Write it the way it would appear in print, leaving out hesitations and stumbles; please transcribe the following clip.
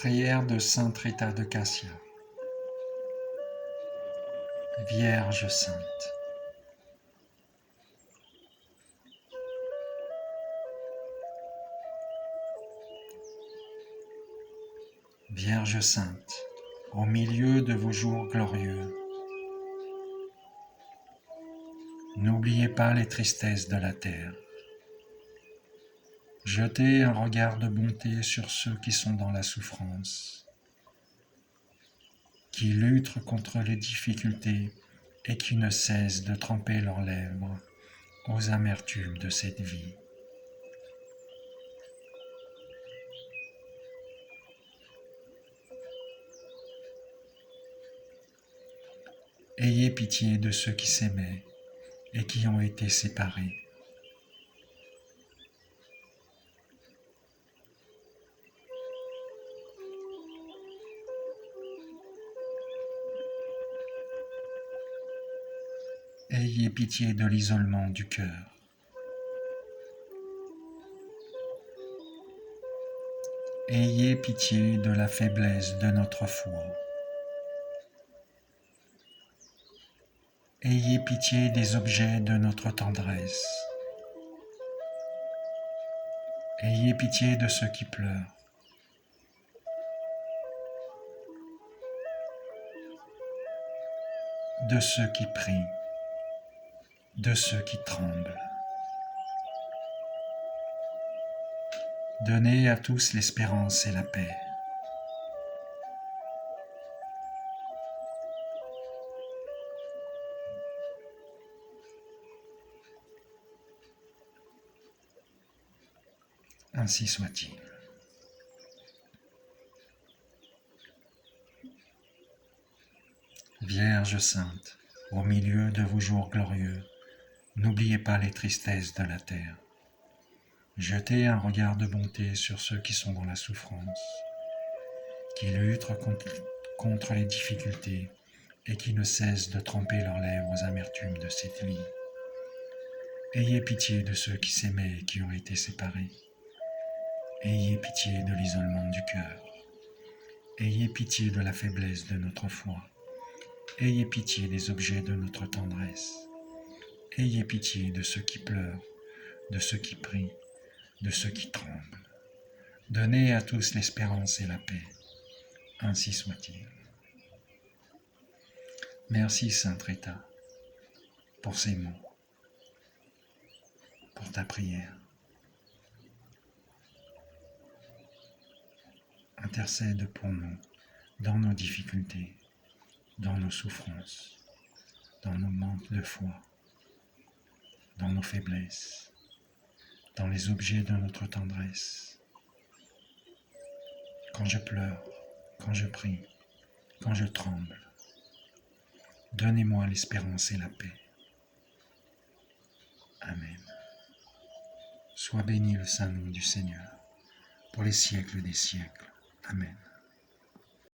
Prière de sainte Rita de Cassia. Vierge sainte. Vierge sainte, au milieu de vos jours glorieux, n'oubliez pas les tristesses de la terre. Jetez un regard de bonté sur ceux qui sont dans la souffrance, qui luttent contre les difficultés et qui ne cessent de tremper leurs lèvres aux amertumes de cette vie. Ayez pitié de ceux qui s'aimaient et qui ont été séparés. Ayez pitié de l'isolement du cœur. Ayez pitié de la faiblesse de notre foi. Ayez pitié des objets de notre tendresse. Ayez pitié de ceux qui pleurent. De ceux qui prient. De ceux qui tremblent. Donnez à tous l'espérance et la paix. Ainsi soit-il. Vierge sainte, au milieu de vos jours glorieux, n'oubliez pas les tristesses de la terre. Jetez un regard de bonté sur ceux qui sont dans la souffrance, qui luttent contre les difficultés et qui ne cessent de tremper leurs lèvres aux amertumes de cette vie. Ayez pitié de ceux qui s'aimaient et qui ont été séparés. Ayez pitié de l'isolement du cœur. Ayez pitié de la faiblesse de notre foi. Ayez pitié des objets de notre tendresse. Ayez pitié de ceux qui pleurent, de ceux qui prient, de ceux qui tremblent. Donnez à tous l'espérance et la paix. Ainsi soit-il. Merci Sainte Rita pour ces mots, pour ta prière. Intercède pour nous dans nos difficultés, dans nos souffrances, dans nos manques de foi, dans nos faiblesses, dans les objets de notre tendresse. Quand je pleure, quand je prie, quand je tremble, donnez-moi l'espérance et la paix. Amen. Sois béni le saint nom du Seigneur, pour les siècles des siècles. Amen.